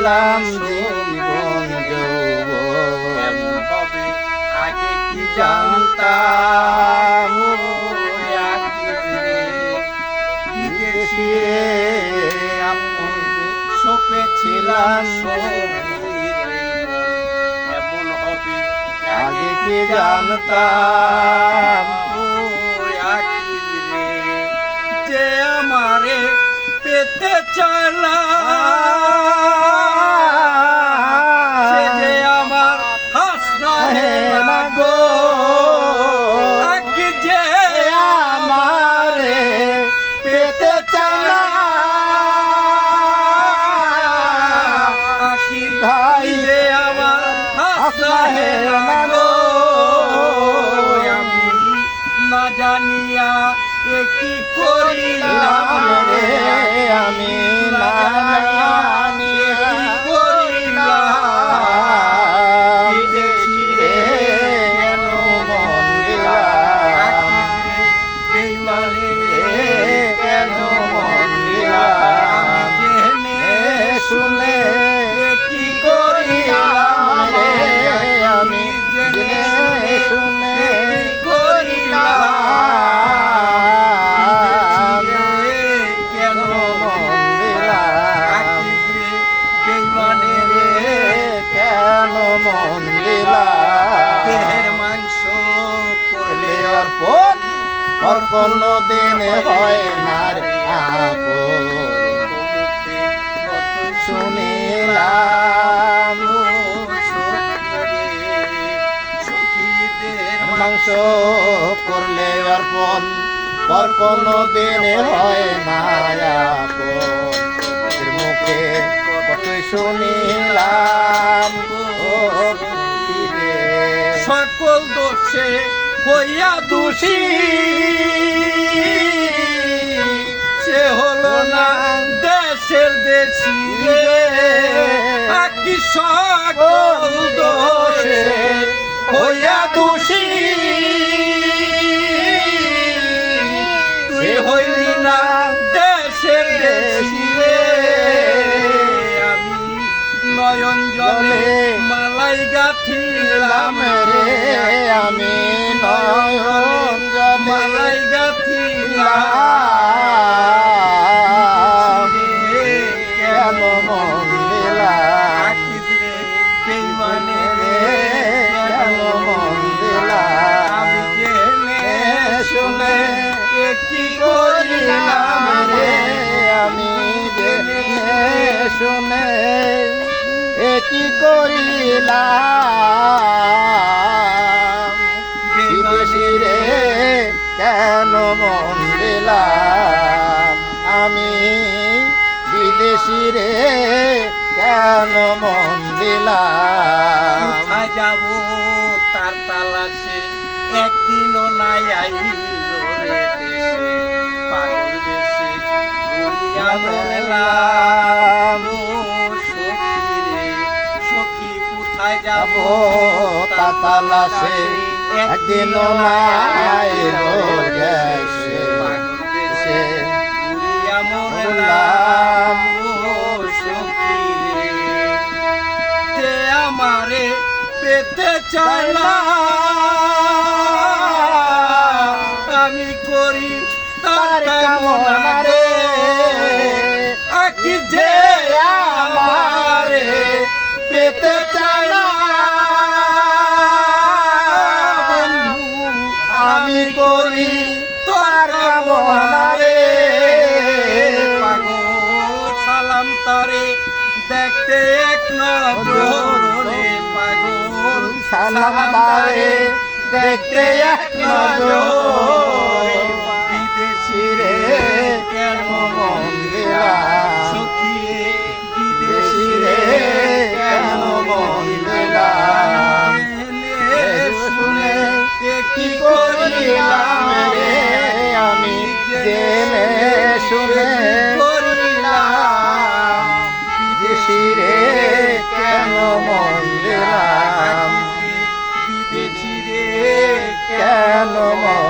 ছিলাম জীবন যৌবন হবে আগে কি জানতাম বিদেশি রে আপন সপেছিলাম এমন হবে আগে কি জানতাম যে আমারে পেতে চালা সে যে আমার হাসনা হে না গো আগে যে আমারে পেতে চালা আখি ভাই যে আমার হাসনা হে না গো আমি না জানিয়া কি করিলাম রে আমি না জানিয়া করিলাম বিদেশি রে কেন মন দিলাম বেইমানে কেন মন দিলাম জেনে শুনে কি করিলাম রে আমি জেনে শুনে মন দিলাম দেহের মাংস করলে অর্পণ আর কোনো দিন হয় না রে আপন শুনিলাম মাংস করলে অর্পণ পর কোনো দিন হয় না আপন মুখে কতই শুনিলাম সকল দোষে হইয়া দোষী সে হলো না দেশের দেশি কি সকল দোষে হইয়া দোষী তুই হইলি না দেশের দেশি আমি নয়ন জলে মালাই গাথিলাম রে আমি নয়ন জলে মালাই গাথিলাম কেন মন দিলাম বেইমানে কেন মন দিলাম আমি জেনে শুনে কি করিলাম রে রে আমি জেনে শুনে কি করিলাম বিদেশি রে কেন মন দিলাম আমি বিদেশি রে কেন মন দিলাম কোথায় যাব তার তালাশে একদিনও নাই আইল রে দেশে পাগল দেশে ঘুরিয়া বেড়ালাম সখী রে সখী কোথায় যাব তা তালাশে একদিনও নাই গেছে পাগল দেশে সে ঘুরিয়া মরলাম সখী রে যে আমারে পেতে চাইলা আমি করি তার কামনা রে আকি যে আমারে পেতে চাইলা আমি করি তার কামনা রে পাগল সালাম তারে দেখতে এক নজর রে পাগল সালাম তারে দেখতে এক নজর বিদেশি রে কেন মন দিলাম সখী বিদেশি রে কেন মন দিলাম শুনে কি করিলাম রে আমি জেনে শুনে করিলাম বিদেশি রে কেন মন দিলাম বিদেশি রে কেন মন